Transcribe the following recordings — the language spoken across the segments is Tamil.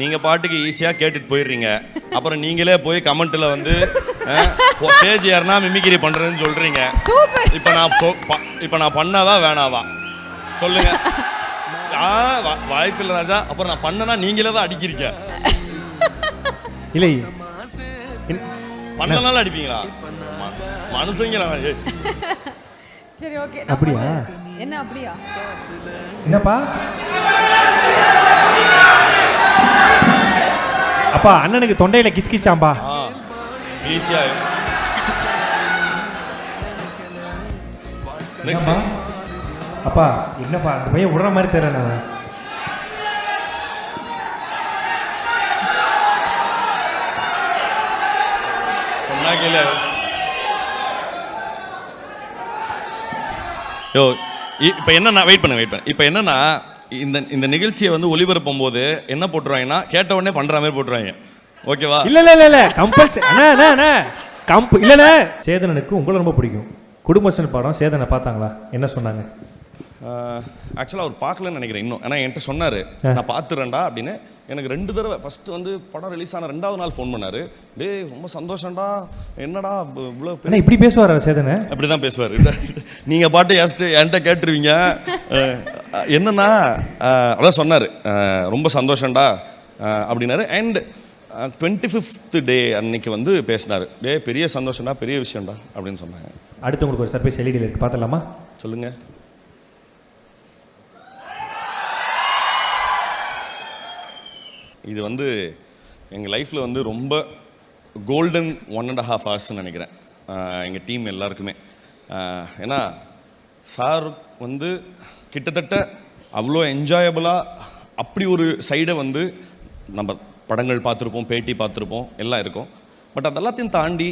நீங்கள் பாட்டுக்கு ஈஸியாக கேட்டுட்டு போயிடுறீங்க. அப்புறம் நீங்களே போய் கமெண்ட்டில் வந்து ஸ்டேஜ் ஏறினா மிமிக்ரி பண்ணுறேன்னு சொல்கிறீங்க. இப்போ நான் பண்ணாவா வேணாவா சொல்லுங்க. வாய்ப்பில்லை ராஜா. அப்புறம் நான் பண்ணனா நீங்களே தான் அடிக்கிறீங்க. இல்லை பண்ணனாலும் அடிப்பீங்களா மனுஷங்களா? சரி ஓகே. அப்படியா? என்ன அப்படியா? என்னப்பா அப்பா அண்ணனுக்கு தொண்டையில கிச்கிச்சாம்பா. ஈஸியா. நெக்ஸ்ட் அப்பா என்னப்பா அந்த பையன் விடுற மாதிரி தெரியல. சொன்னா கேளு. யோ இப்போ என்னன்னா வெயிட் பண்ண இப்போ என்னன்னா இந்த நிகழ்ச்சியை வந்து ஒளிபரப்பும் போது என்ன போட்டுருவாங்கன்னா கேட்ட உடனே பண்ற மாதிரி போட்டுருவாங்க. ஓகேவா? இல்ல கம்பல்சரி இல்ல. சேதனனுக்கு உங்களை ரொம்ப பிடிக்கும். குடும்பஸ்டன் படம் சேதனை பார்த்தாங்களா? என்ன சொன்னாங்க? ஆக்சுவலாக அவர் பார்க்கலன்னு நினைக்கிறேன் இன்னும். ஏன்னா என்கிட்ட சொன்னார் நான் பார்த்துறேன்டா அப்படின்னு. எனக்கு 2 தடவை ஃபர்ஸ்ட் வந்து படம் ரிலீஸ் ஆன 2வது நாள் ஃபோன் பண்ணாரு. டேய் ரொம்ப சந்தோஷம்டா, என்னடா இவ்வளோ இப்படி பேசுவாரா சேதனை? அப்படி தான் பேசுவார். நீங்கள் பாட்டு என்கிட்ட கேட்டுருவீங்க. என்னன்னா அதான் சொன்னார் ரொம்ப சந்தோஷம்டா அப்படின்னாரு. அண்ட் 25th டே அன்னைக்கு வந்து பேசினார். பெரிய சந்தோஷம்டா, பெரிய விஷயம்டா அப்படின்னு சொன்னாங்க. அடுத்து உங்களுக்கு ஒரு சர்ப்ரைஸ் எல்இடியில் இருக்கு, பார்த்துடலாமா? சொல்லுங்க. இது வந்து எங்கள் லைஃப்பில் வந்து ரொம்ப கோல்டன் 1.5 ஹவர்ஸ்ன்னு நினைக்கிறேன் எங்கள் டீம் எல்லாருக்குமே. ஏன்னா சார் வந்து கிட்டத்தட்ட அவ்வளோ என்ஜாயபுளாக அப்படி ஒரு சைடை வந்து நம்ம படங்கள் பார்த்துருப்போம், பேட்டி பார்த்துருப்போம், எல்லாம் இருக்கும். பட் அதெல்லாத்தையும் தாண்டி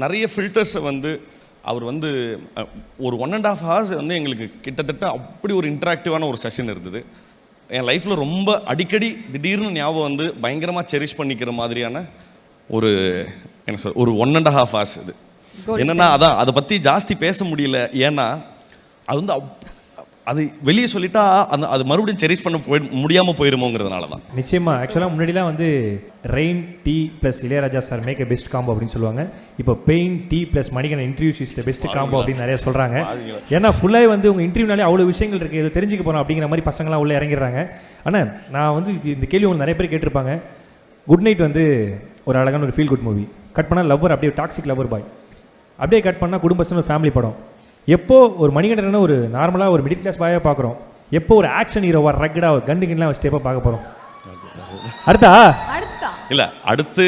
நிறைய ஃபில்டர்ஸை வந்து அவர் வந்து ஒரு 1.5 ஹவர்ஸ் வந்து எங்களுக்கு கிட்டத்தட்ட அப்படி ஒரு இன்ட்ராக்டிவான ஒரு செஷன் இருந்தது. என் லைஃப்பில் ரொம்ப அடிக்கடி திடீர்னு ஞாபகம் வந்து பயங்கரமாக செரிஷ் பண்ணிக்கிற மாதிரியான ஒரு என்ன சொல் ஒரு 1.5 ஹவர்ஸ் இது. என்னென்னா அதான் அதை பற்றி ஜாஸ்தி பேச முடியல. ஏன்னா அது வந்து அது வெளியே சொல்லிட்டா அது மறுபடியும் செரிஷ் பண்ண முடியாமல் போயிருமோங்கிறதுனால தான். நிச்சயமா. ஆக்சுவலாக முன்னாடிலாம் வந்து rain tea plus Ilaiyaraaja sir make a best combo அப்படின்னு சொல்லுவாங்க. இப்போ pain tea plus Manikandan interviews is the best combo அப்படின்னு நிறைய சொல்கிறாங்க. ஏன்னா ஃபுல்லாக வந்து உங்கள் இன்டர்வியூனாலே அவ்வளோ விஷயங்கள் இருக்குது, இதை தெரிஞ்சுக்க போகிறோம் அப்படிங்கிற மாதிரி பசங்களாம் உள்ளே இறங்கிடுறாங்க. ஆனால் நான் வந்து இந்த கேள்வி உங்களுக்கு நிறைய பேர் கேட்டிருப்பாங்க. குட் நைட் வந்து ஒரு அழகான ஒரு ஃபீல் குட் மூவி. கட் பண்ணால் லவ்வர் அப்படியே டாக்ஸிக் லவ்வர் பாய், அப்படியே கட் பண்ணால் குடும்பஸ்டன் ஒரு ஃபேமிலி படம். எப்போ ஒரு மணிகண்டனை ஒரு நார்மலாக ஒரு மிடில் கிளாஸ் பாயாக பார்க்குறோம், எப்போ ஒரு ஆக்ஷன் ஹீரோவா ரக்கடாக ஒரு கண்டுகின்லாம் வச்சு எப்போ பார்க்க போகிறோம்? அடுத்தா இல்லை அடுத்து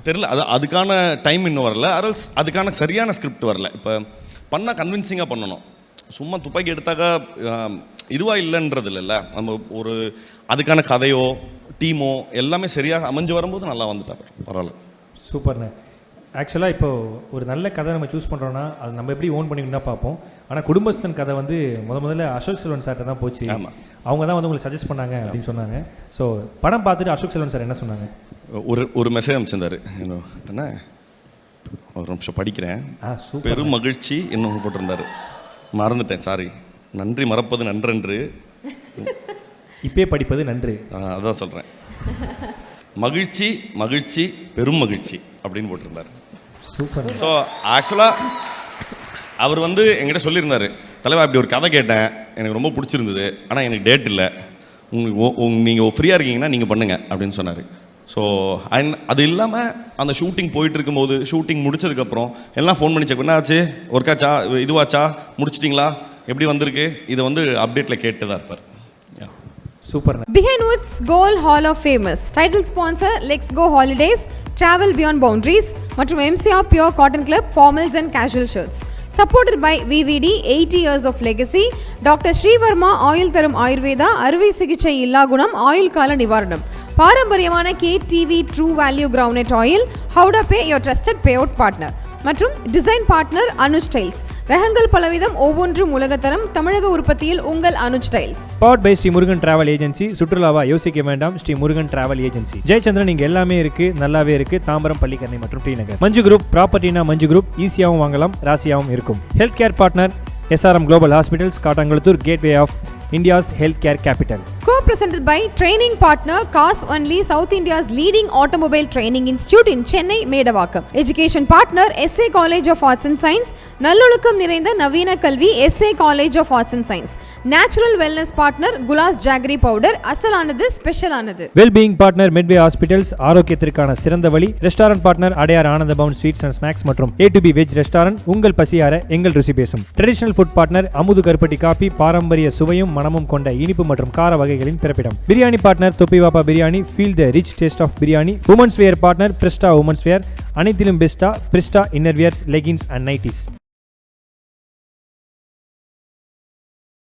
தெரியல. அதுக்கான டைம் இன்னும் வரல. அரல்ஸ் அதுக்கான சரியான ஸ்கிரிப்ட் வரல. இப்போ பண்ணால் கன்வின்சிங்காக பண்ணணும். சும்மா துப்பாக்கி எடுத்தாக்கா இதுவாக இல்லைன்றது இல்லைல்ல. நம்ம ஒரு அதுக்கான கதையோ டீமோ எல்லாமே சரியாக அமைஞ்சு வரும்போது நல்லா வந்துட்டா பரவாயில்ல. சூப்பர்ண்ணே. ஆக்சுவலாக இப்போ ஒரு நல்ல கதை நம்ம சூஸ் பண்ணுறோன்னா அது நம்ம எப்படி ஓன் பண்ணிக்கணும் தான் பார்ப்போம். ஆனால் குடும்பஸ்தன் கதை வந்து முதல்ல அசோக் செல்வன் சார்கிட்ட தான் போச்சு. அவங்க தான் வந்து உங்களுக்கு சஜஸ்ட் பண்ணாங்க அப்படின்னு சொன்னாங்க. ஸோ படம் பார்த்துட்டு அசோக் செல்வன் சார் என்ன சொன்னாங்க? ஒரு மெசேஜ் அனுப்பிச்சிருந்தாரு. என்ன ஒரு நிமிஷம் படிக்கிறேன். பெரும் மகிழ்ச்சி இன்னும் போட்டிருந்தாரு, மறந்துட்டேன், சாரி. நன்றி மறப்பது நன்றன்று, இப்பே படிப்பது நன்று. அதான் சொல்கிறேன். மகிழ்ச்சி மகிழ்ச்சி பெரும் மகிழ்ச்சி அப்படின்னு போட்டிருந்தார். சூப்பர். ஸோ ஆக்சுவலாக அவர் வந்து என்கிட்ட சொல்லியிருந்தார், தலைவா இப்படி ஒரு கதை கேட்டேன், எனக்கு ரொம்ப பிடிச்சிருந்தது, ஆனால் எனக்கு டேட் இல்லை, நீங்கள் ஃப்ரீயாக இருக்கீங்கன்னா நீங்கள் பண்ணுங்கள் அப்படின்னு சொன்னார். ஸோ அது இல்லாமல் அந்த ஷூட்டிங் போயிட்டு இருக்கும்போது ஷூட்டிங் முடிச்சதுக்கப்புறம் எல்லாம் ஃபோன் பண்ணி செக், என்ன ஆச்சு, ஒர்க்காச்சா, இதுவாச்சா, முடிச்சிட்டிங்களா, எப்படி வந்திருக்கு, இதை வந்து அப்டேட்டில் கேட்டு தான் இருப்பார். Super. Behind Woods Gold Hall of Famous title sponsor Let's Go Holidays, Travel Beyond Boundaries மற்றும் MCR Pure Cotton Club formals and casual shirts. Supported by VVD 80 years of legacy, Dr. Srivarma Oil தரும் ஆயுர்வேதா, அறுவை சிகிச்சை இல்லா குணம், ஆயுள் கால நிவாரணம், பாரம்பரியமான KTV True Value Groundnut Oil, How to Pay your trusted payout partner மற்றும் டிசைன் பார்ட்னர் அனுஜ் ஸ்டைல்ஸ். ரகங்கள் பலவிதம், ஒவ்வொன்றும் உலகத்தரம், தமிழக உற்பத்தியில் உங்கள் Anuj styles. Powered by Shri Murugan travel agency. சுற்றுலாவா யோசிக்க வேண்டாம், ஸ்ரீ முருகன் டிராவல் ஏஜென்சி. ஜெயச்சந்திரன் இங்கே எல்லாமே இருக்கு, நல்லாவே இருக்கு. தாம்பரம், பள்ளிக்கரணை மற்றும் டி நகர். மஞ்சு குரூப் ப்ராப்பர்ட்டினா மஞ்சு குரூப், ஈஸியாகவும் வாங்கலாம், ராசியாகவும் இருக்கும். Health care partner SRM global hospitals, Kattankulathur, gateway of India's healthcare capital. Co-presented by training partner Cars Only, South India's leading automobile training institute in Chennai, Medavakkam. Education partner SA College of Arts and Science, நல்லொழுக்கம் நிறைந்த நவீன கல்வி SA College of Arts and Science. Natural wellness partner Gulas Jaggery powder, அசலானது ஸ்பெஷலானது. Well-being partner Medway Hospitals, ஆரோக்கியத்திற்கான சிறந்த வழி. Restaurant partner Adyar Ananda Pawan sweets and snacks மற்றும் A2B வெஜ் ரெஸ்டாரண்ட், உங்கள் பசியார எங்கள் ருசி பேசும். ட்ரெடிஷனல் ஃபுட் பார்ட்னர் அமுது கருப்பட்டி காபி, பாரம்பரிய சுவையும் மனமும் கொண்ட இனிப்பு மற்றும் கார வகைகளின் பிறப்பிடம். Biryani partner Thoppivappa biryani, feel the rich taste of biryani. Women's wear partner Brista women's wear, அனைத்திலும் பெஸ்டா Brista innerwears, leggings and nighties.